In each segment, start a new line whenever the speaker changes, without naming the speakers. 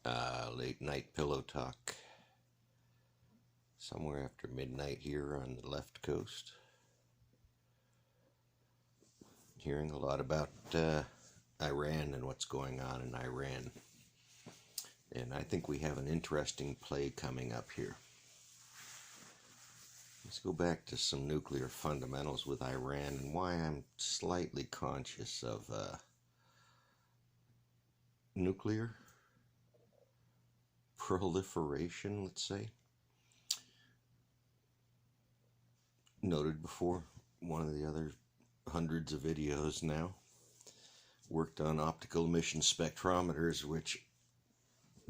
Late night pillow talk. Somewhere after midnight here on the left coast. Hearing a lot about Iran and what's going on in Iran. And I think we have an interesting play coming up here. Let's go back to some nuclear fundamentals with Iran and why I'm slightly conscious of nuclear proliferation, let's say. Noted before, one of the other hundreds of videos now, worked on optical emission spectrometers, which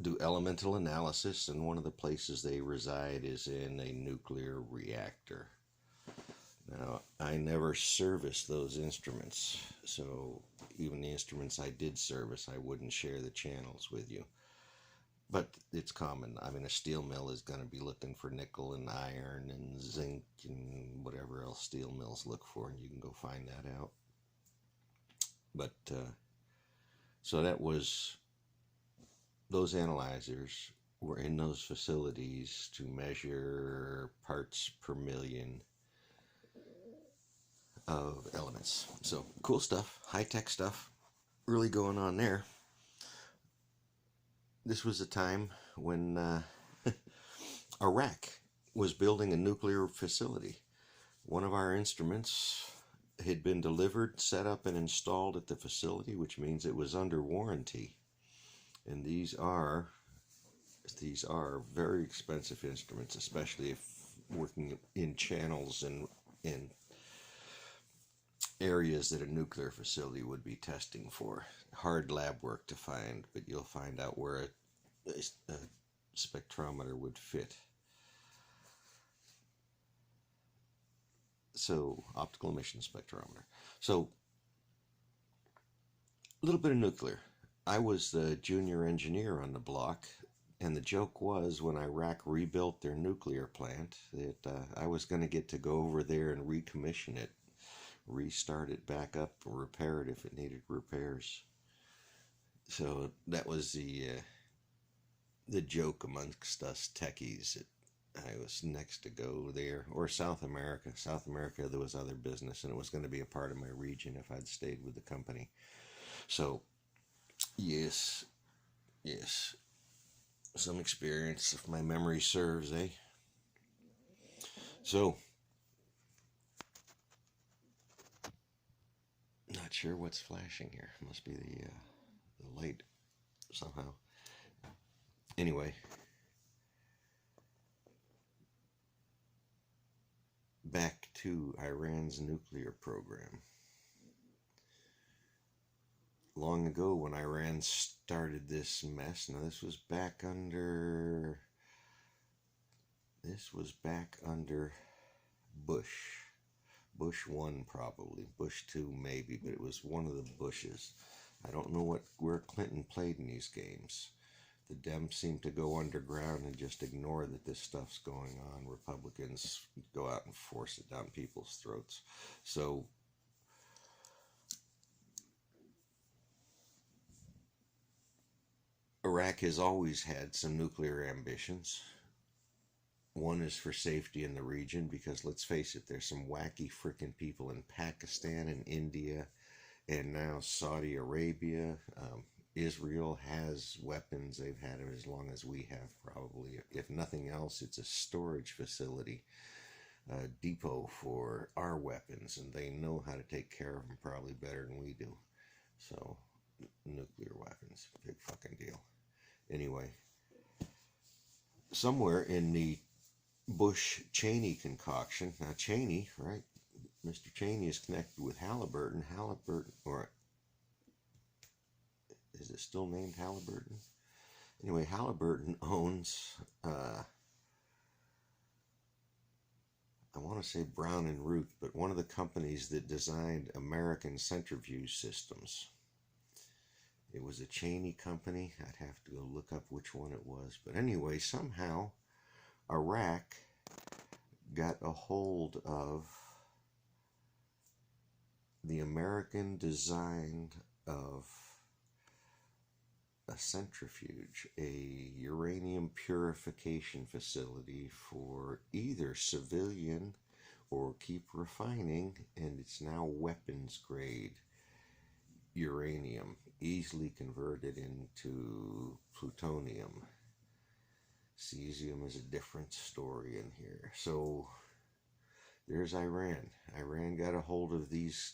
do elemental analysis, and one of the places they reside is in a nuclear reactor. Now, I never serviced those instruments, so even the instruments I did service, I wouldn't share the channels with you. But it's common. I mean, a steel mill is going to be looking for nickel and iron and zinc and whatever else steel mills look for, and you can go find that out. But, so that was, those analyzers were in those facilities to measure parts per million of elements. So, cool stuff, high-tech stuff, really going on there. This was a time when Iraq was building a nuclear facility. One of our instruments had been delivered, set up, and installed at the facility, which means it was under warranty. And these are very expensive instruments, especially if working in channels and in areas that a nuclear facility would be testing for. Hard lab work to find, but you'll find out where a spectrometer would fit. So, optical emission spectrometer. So, a little bit of nuclear. I was the junior engineer on the block, and the joke was when Iraq rebuilt their nuclear plant that I was going to get to go over there and recommission it, restart it back up, or repair it if it needed repairs. So that was the joke amongst us techies. I was next to go there, or South America. South America, there was other business, and it was going to be a part of my region if I'd stayed with the company. So, yes, some experience, if my memory serves, eh? So, not sure what's flashing here. Must be the light somehow. Anyway, back to Iran's nuclear program. Long ago, when Iran started this mess, now this was back under Bush. Bush 1 probably, Bush 2 maybe, but it was one of the Bushes. I don't know where Clinton played in these games. The Dems seem to go underground and just ignore that this stuff's going on. Republicans go out and force it down people's throats. So, Iraq has always had some nuclear ambitions. One is for safety in the region, because let's face it, there's some wacky freaking people in Pakistan and India and now Saudi Arabia. Israel has weapons. They've had it as long as we have, probably. If nothing else, it's a storage facility, a depot for our weapons, and they know how to take care of them probably better than we do. So, nuclear weapons, big fucking deal. Anyway, somewhere in the Bush-Cheney concoction, now Cheney, right? Mr. Cheney is connected with Halliburton. Or is it still named Halliburton? Anyway, Halliburton owns, I want to say Brown and Root, but one of the companies that designed American centrifuge systems. It was a Cheney company. I'd have to go look up which one it was. But anyway, somehow Iraq got a hold of the American design of a centrifuge, a uranium purification facility for either civilian or keep refining, and it's now weapons grade uranium, easily converted into plutonium. Cesium is a different story in here. So there's Iran. Iran got a hold of these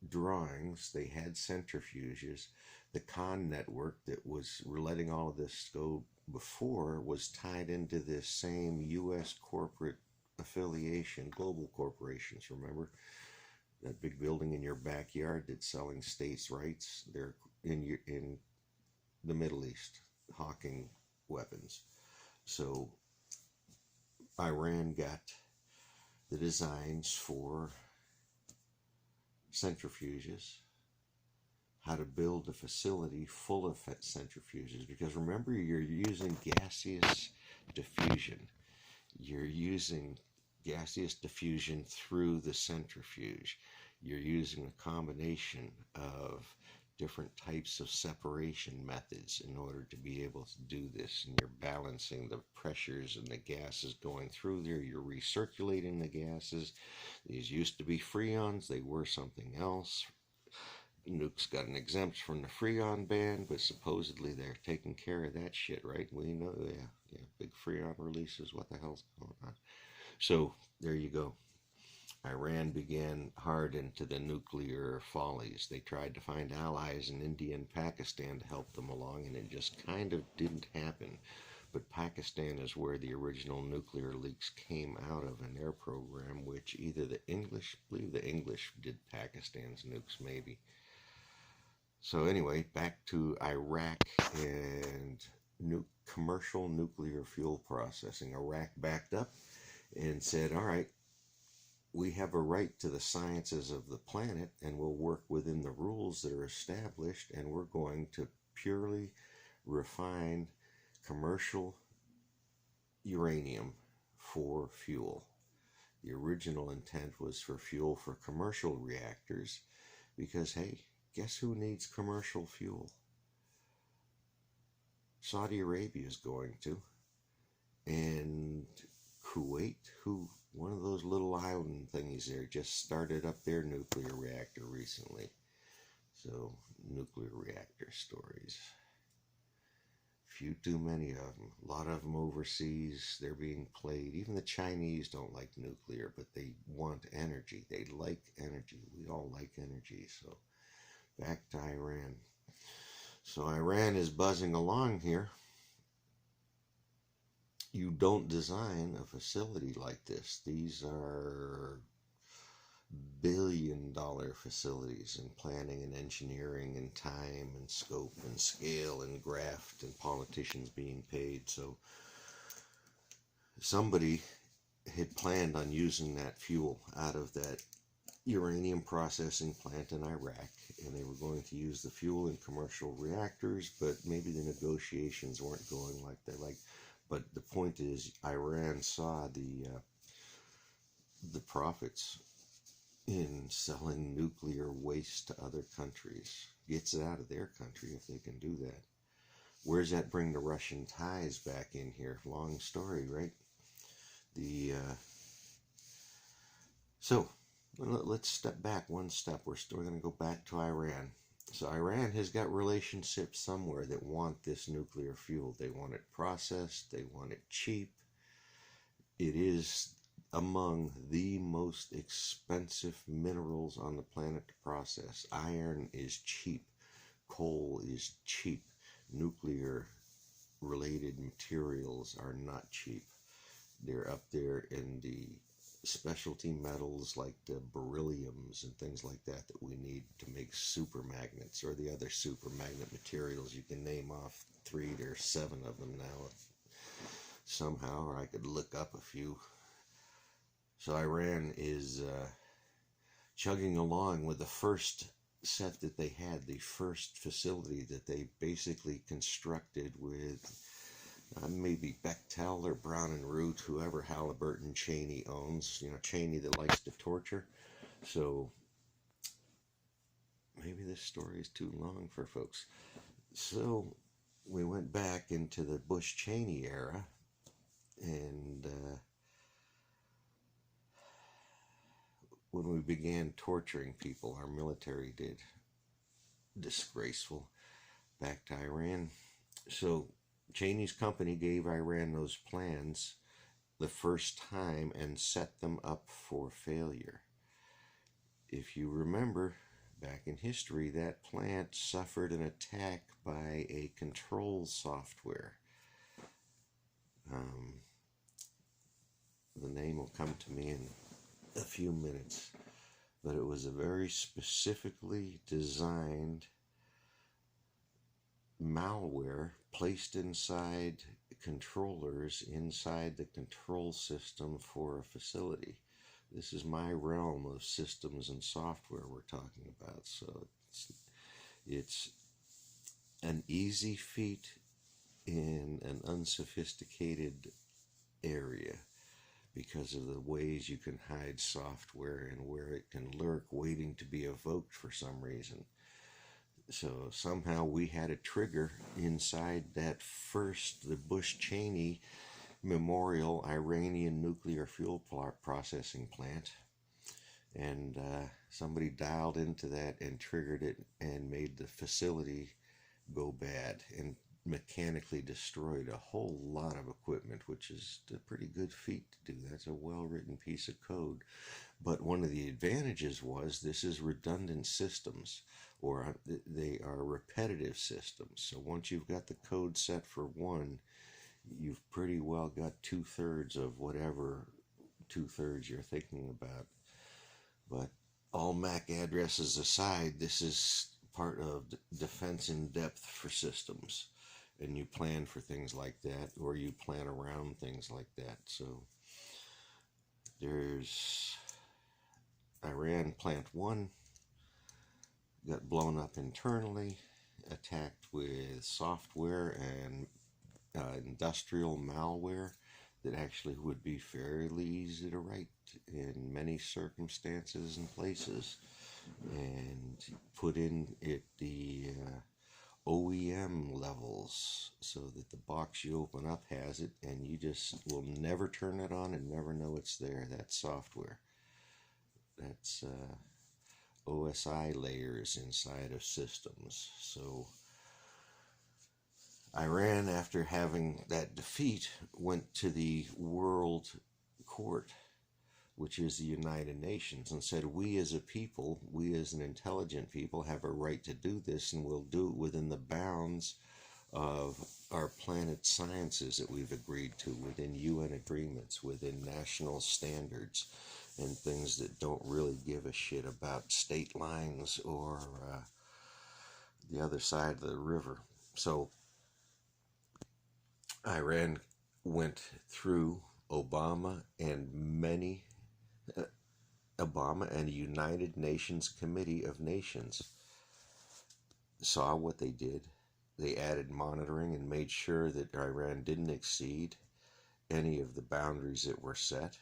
drawings. They had centrifuges. The Khan network that was letting all of this go before was tied into this same U.S. corporate affiliation, global corporations, remember? That big building in your backyard that's selling states' rights. They're in the Middle East, hawking weapons. So Iran got the designs for centrifuges, how to build a facility full of centrifuges, because remember, you're using gaseous diffusion. You're using gaseous diffusion through the centrifuge. You're using a combination of different types of separation methods in order to be able to do this, and you're balancing the pressures and the gases going through there. You're recirculating the gases. These used to be freons. They were something else. Nukes got an exemption from the freon ban, but supposedly they're taking care of that shit, right? We know, yeah, big freon releases. What the hell's going on? So there you go. Iran began hard into the nuclear follies. They tried to find allies in India and Pakistan to help them along, and it just kind of didn't happen. But Pakistan is where the original nuclear leaks came out of in their program, which either the English, I believe the English did Pakistan's nukes, maybe. So anyway, back to Iraq and commercial nuclear fuel processing. Iraq backed up and said, all right, we have a right to the sciences of the planet, and we'll work within the rules that are established, and we're going to purely refine commercial uranium for fuel. The original intent was for fuel for commercial reactors, because, hey, guess who needs commercial fuel? Saudi Arabia is going to, and Kuwait, who, one of those little island thingies there, just started up their nuclear reactor recently. So, nuclear reactor stories. Few too many of them. A lot of them overseas. They're being played. Even the Chinese don't like nuclear, but they want energy. They like energy. We all like energy. So, back to Iran. So, Iran is buzzing along here. You don't design a facility like this. These are billion-dollar facilities in planning and engineering and time and scope and scale and graft and politicians being paid. So somebody had planned on using that fuel out of that uranium processing plant in Iraq, and they were going to use the fuel in commercial reactors, but maybe the negotiations weren't going like they like. But the point is, Iran saw the profits in selling nuclear waste to other countries. Gets it out of their country if they can do that. Where does that bring the Russian ties back in here? Long story, right? So let's step back one step. We're still going to go back to Iran. So Iran has got relationships somewhere that want this nuclear fuel. They want it processed. They want it cheap. It is among the most expensive minerals on the planet to process. Iron is cheap. Coal is cheap. Nuclear-related materials are not cheap. They're up there in the specialty metals like the berylliums and things like that we need to make super magnets, or the other super magnet materials. You can name off 3, there's 7 of them now somehow, or I could look up a few. So Iran is chugging along with the first set that they had, the first facility that they basically constructed with maybe Bechtel or Brown and Root, whoever Halliburton Cheney owns. You know, Cheney that likes to torture. So maybe this story is too long for folks. So went back into the Bush-Cheney era, and when we began torturing people, our military did, disgraceful, back to Iran. So Cheney's company gave Iran those plans the first time and set them up for failure. If you remember, back in history, that plant suffered an attack by a control software. The name will come to me in a few minutes, but it was a very specifically designed malware placed inside controllers inside the control system for a facility. This is my realm of systems and software we're talking about, so it's an easy feat in an unsophisticated area because of the ways you can hide software and where it can lurk waiting to be evoked for some reason. So somehow we had a trigger inside that the Bush-Cheney Memorial Iranian nuclear fuel processing plant, and somebody dialed into that and triggered it and made the facility go bad and mechanically destroyed a whole lot of equipment, which is a pretty good feat to do. That's a well-written piece of code. But one of the advantages was this is redundant systems, or they are repetitive systems. So once you've got the code set for one, you've pretty well got 2/3 of whatever 2/3 you're thinking about. But all MAC addresses aside, this is part of defense in depth for systems. And you plan for things like that, or you plan around things like that. So there's Iran Plant 1 got blown up internally, attacked with software and industrial malware that actually would be fairly easy to write in many circumstances and places, and put in the OEM levels so that the box you open up has it, and you just will never turn it on and never know it's there. That's software. That's OSI layers inside of systems. So Iran, after having that defeat, went to the World Court, which is the United Nations, and said, we as a people, we as an intelligent people have a right to do this, and we'll do it within the bounds of our planet sciences that we've agreed to, within UN agreements, within national standards, and things that don't really give a shit about state lines or the other side of the river. So Iran went through Obama and the United Nations Committee of Nations saw what they did. They added monitoring and made sure that Iran didn't exceed any of the boundaries that were set.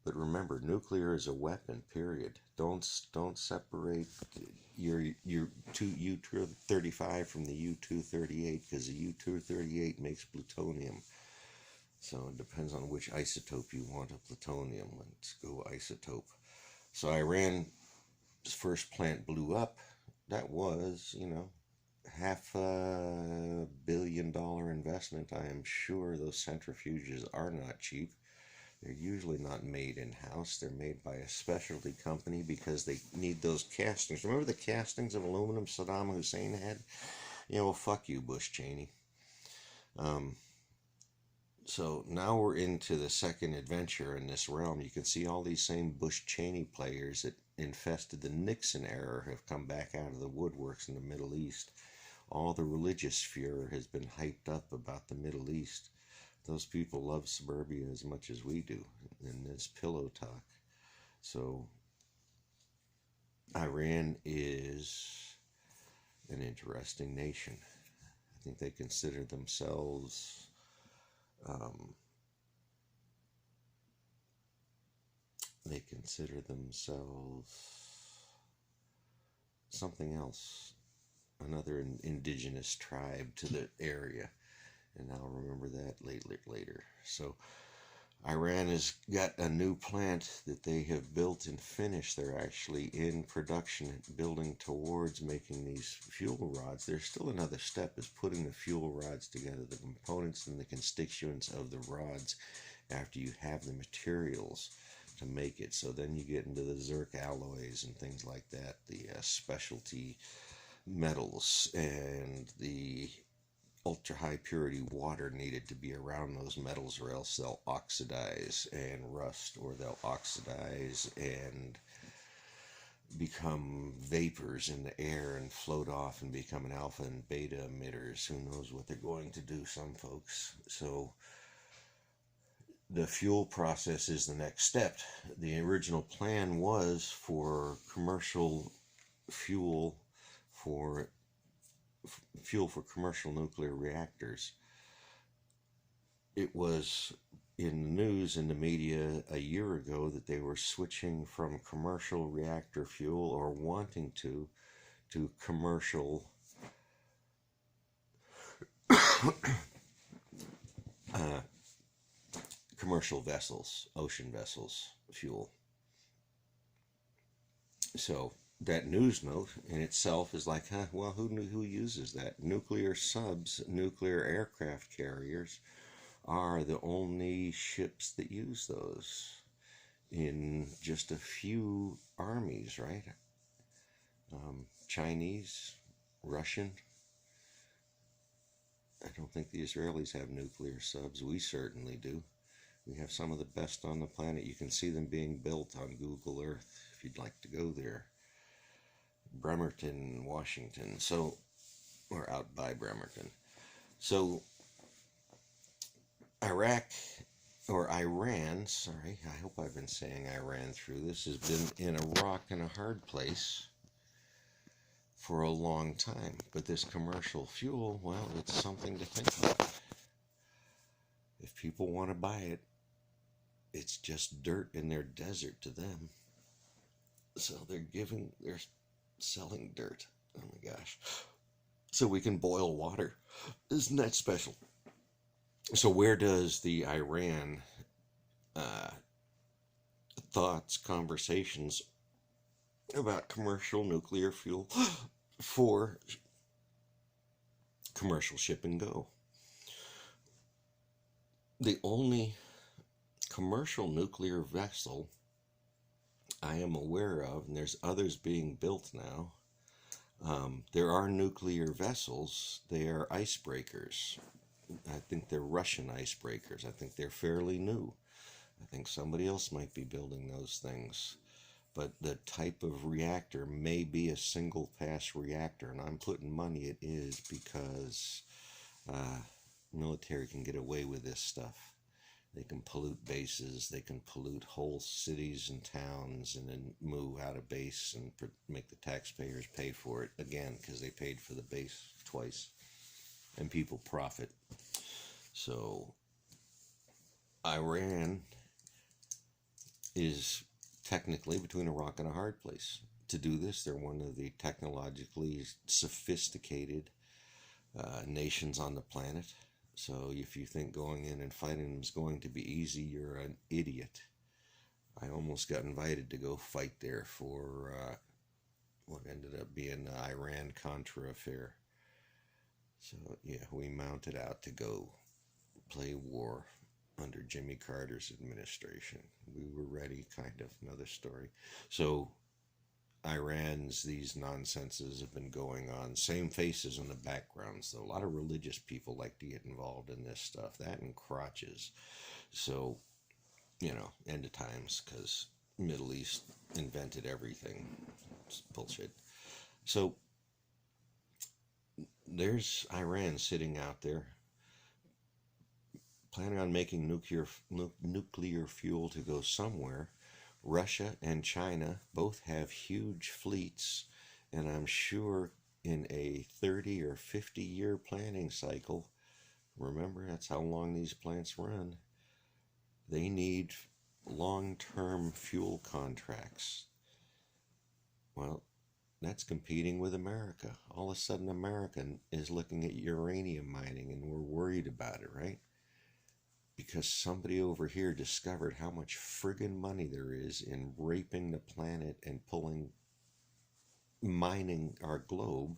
But remember, nuclear is a weapon, period. Don't separate your U-235 from the U-238, because the U-238 makes plutonium. So it depends on which isotope you want of plutonium. Let's go isotope. So Iran's first plant blew up. That was, $500 million investment. I am sure those centrifuges are not cheap. They're usually not made in-house. They're made by a specialty company because they need those castings. Remember the castings of aluminum Saddam Hussein had? Well, fuck you, Bush-Cheney. So now we're into the second adventure in this realm. You can see all these same Bush-Cheney players that infested the Nixon era have come back out of the woodworks in the Middle East. All the religious furor has been hyped up about the Middle East. Those people love suburbia as much as we do, and this pillow talk. So Iran is an interesting nation. I think they consider themselves something else, another indigenous tribe to the area. and I'll remember that later. So Iran has got a new plant that they have built and finished. They're actually in production, building towards making these fuel rods. There's still another step, is putting the fuel rods together, the components and the constituents of the rods after you have the materials to make it. So then you get into the Zirc alloys and things like that, the specialty metals and the ultra high purity water needed to be around those metals, or else they'll oxidize and rust, or they'll oxidize and become vapors in the air and float off and become an alpha and beta emitters. Who knows what they're going to do, some folks. So the fuel process is the next step. The original plan was for commercial fuel for commercial nuclear reactors. It was in the news, in the media a year ago, that they were switching from commercial reactor fuel, or wanting to commercial commercial vessels, ocean vessels fuel. So that news note in itself is like, well, who uses that? Nuclear subs, nuclear aircraft carriers are the only ships that use those in just a few armies, right? Chinese, Russian. I don't think the Israelis have nuclear subs. We certainly do. We have some of the best on the planet. You can see them being built on Google Earth if you'd like to go there. Bremerton, Washington. So, or out by Bremerton. So, Iran, sorry, I hope I've been saying Iran through this, has been in a rock and a hard place for a long time. But this commercial fuel, well, it's something to think about. If people want to buy it, it's just dirt in their desert to them. So they're selling dirt. Oh my gosh. So we can boil water. Isn't that special? So where does the Iran thoughts, conversations about commercial nuclear fuel for commercial shipping go? The only commercial nuclear vessel I am aware of, and there's others being built now, there are nuclear vessels. They are icebreakers. I think they're Russian icebreakers. I think they're fairly new. I think somebody else might be building those things. But the type of reactor may be a single pass reactor, and I'm putting money it is, because military can get away with this stuff. They can pollute bases, they can pollute whole cities and towns, and then move out of base and make the taxpayers pay for it again, because they paid for the base twice, and people profit. So Iran is technically between a rock and a hard place. To do this, they're one of the technologically sophisticated nations on the planet. So if you think going in and fighting them is going to be easy, you're an idiot. I almost got invited to go fight there for what ended up being the Iran-Contra affair. So yeah, we mounted out to go play war under Jimmy Carter's administration. We were ready, kind of, another story. So these nonsenses have been going on. Same faces in the background. So a lot of religious people like to get involved in this stuff. That and crotches. So, end of times, because Middle East invented everything. It's bullshit. So there's Iran sitting out there planning on making nuclear fuel to go somewhere. Russia and China both have huge fleets, and I'm sure in a 30 or 50 year planning cycle, remember that's how long these plants run, they need long-term fuel contracts. Well, That's competing with America. All of a sudden, America is looking at uranium mining, and we're worried about it, right? Because somebody over here discovered how much friggin' money there is in raping the planet and mining our globe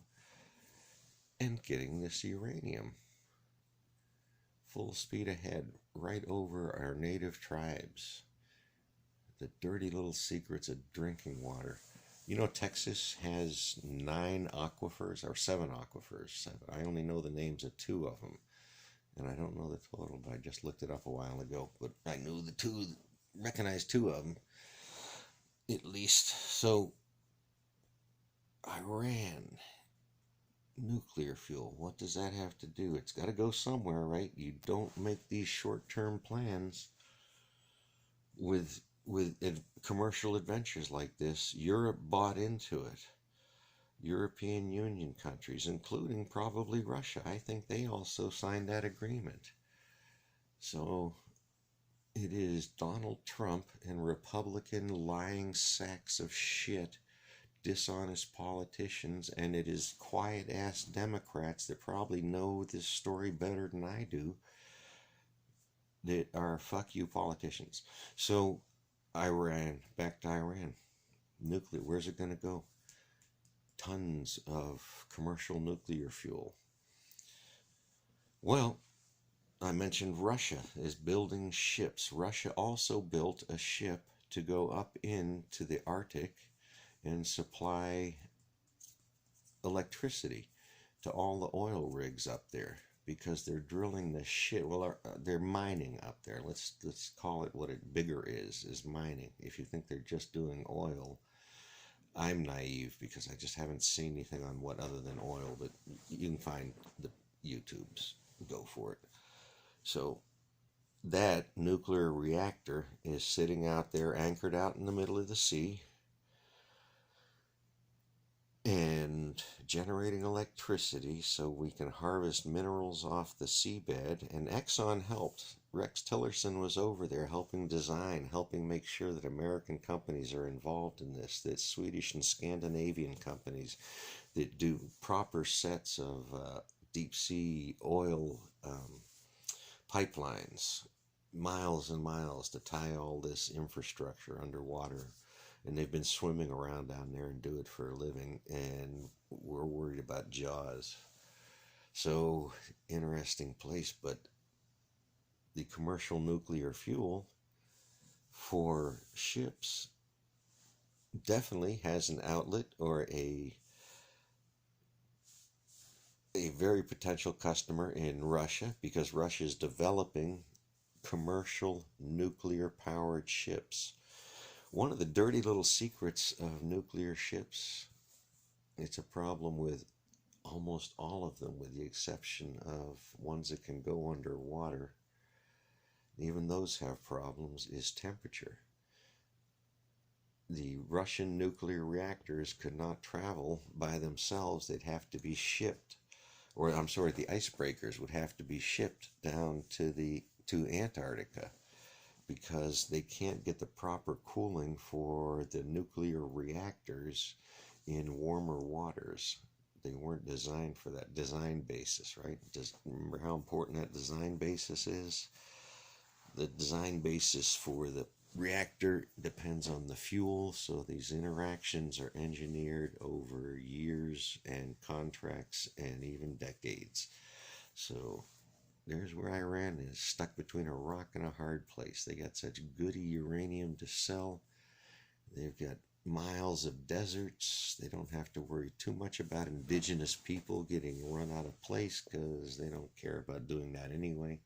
and getting this uranium. Full speed ahead, right over our native tribes. The dirty little secrets of drinking water. You know, Texas has 9 aquifers, or 7 aquifers. I only know the names of 2 of them. And I don't know the total, but I just looked it up a while ago. But I knew recognized 2 of them, at least. So, Iran, nuclear fuel, what does that have to do? It's got to go somewhere, right? You don't make these short-term plans with commercial adventures like this. Europe bought into it. European Union countries, including probably Russia. I think they also signed that agreement. So it is Donald Trump and Republican lying sacks of shit, dishonest politicians, and it is quiet-ass Democrats that probably know this story better than I do that are fuck you politicians. So Iran, back to Iran. Nuclear, where's it going to go? Tons of commercial nuclear fuel. Well, I mentioned Russia is building ships. Russia also built a ship to go up into the Arctic and supply electricity to all the oil rigs up there, because they're drilling the shit. Well, they're mining up there. Let's call it what it bigger is mining. If you think they're just doing oil, I'm naive because I just haven't seen anything on what other than oil, but you can find the YouTubes. Go for it. So that nuclear reactor is sitting out there, anchored out in the middle of the sea, and generating electricity so we can harvest minerals off the seabed. And Exxon helped. Rex Tillerson was over there helping design, helping make sure that American companies are involved in this, that Swedish and Scandinavian companies that do proper sets of deep sea oil pipelines, miles and miles to tie all this infrastructure underwater. And they've been swimming around down there and do it for a living, and we're worried about Jaws. So, interesting place, but the commercial nuclear fuel for ships definitely has an outlet or a very potential customer in Russia, because Russia is developing commercial nuclear powered ships. One of the dirty little secrets of nuclear ships, it's a problem with almost all of them, with the exception of ones that can go underwater. Even those have problems, is temperature. The Russian nuclear reactors could not travel by themselves. They'd have to be shipped, or I'm sorry, the icebreakers would have to be shipped down to Antarctica, because they can't get the proper cooling for the nuclear reactors in warmer waters. They weren't designed for that design basis, right? Just remember how important that design basis is? The design basis for the reactor depends on the fuel, so these interactions are engineered over years and contracts and even decades. So there's where Iran is, stuck between a rock and a hard place. They got such goody uranium to sell. They've got miles of deserts. They don't have to worry too much about indigenous people getting run out of place, because they don't care about doing that anyway.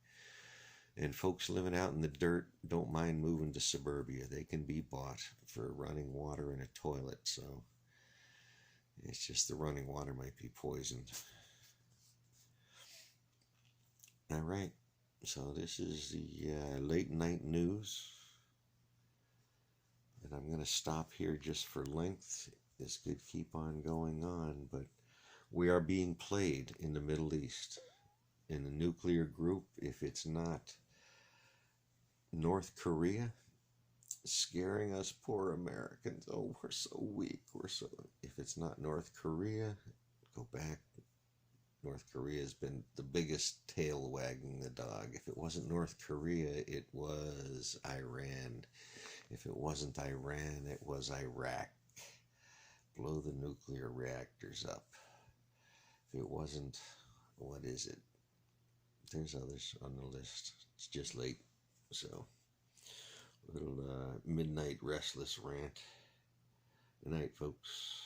And folks living out in the dirt don't mind moving to suburbia. They can be bought for running water and a toilet. So it's just the running water might be poisoned. All right. So this is the late night news. And I'm going to stop here just for length. This could keep on going on, but we are being played in the Middle East. In the nuclear group, if it's not North Korea, scaring us poor Americans. Oh, we're so weak. If it's not North Korea, go back. North Korea has been the biggest tail wagging the dog. If it wasn't North Korea, it was Iran. If it wasn't Iran, it was Iraq. Blow the nuclear reactors up. If it wasn't, what is it? There's others on the list. It's just late. So, little midnight restless rant. Good night, folks.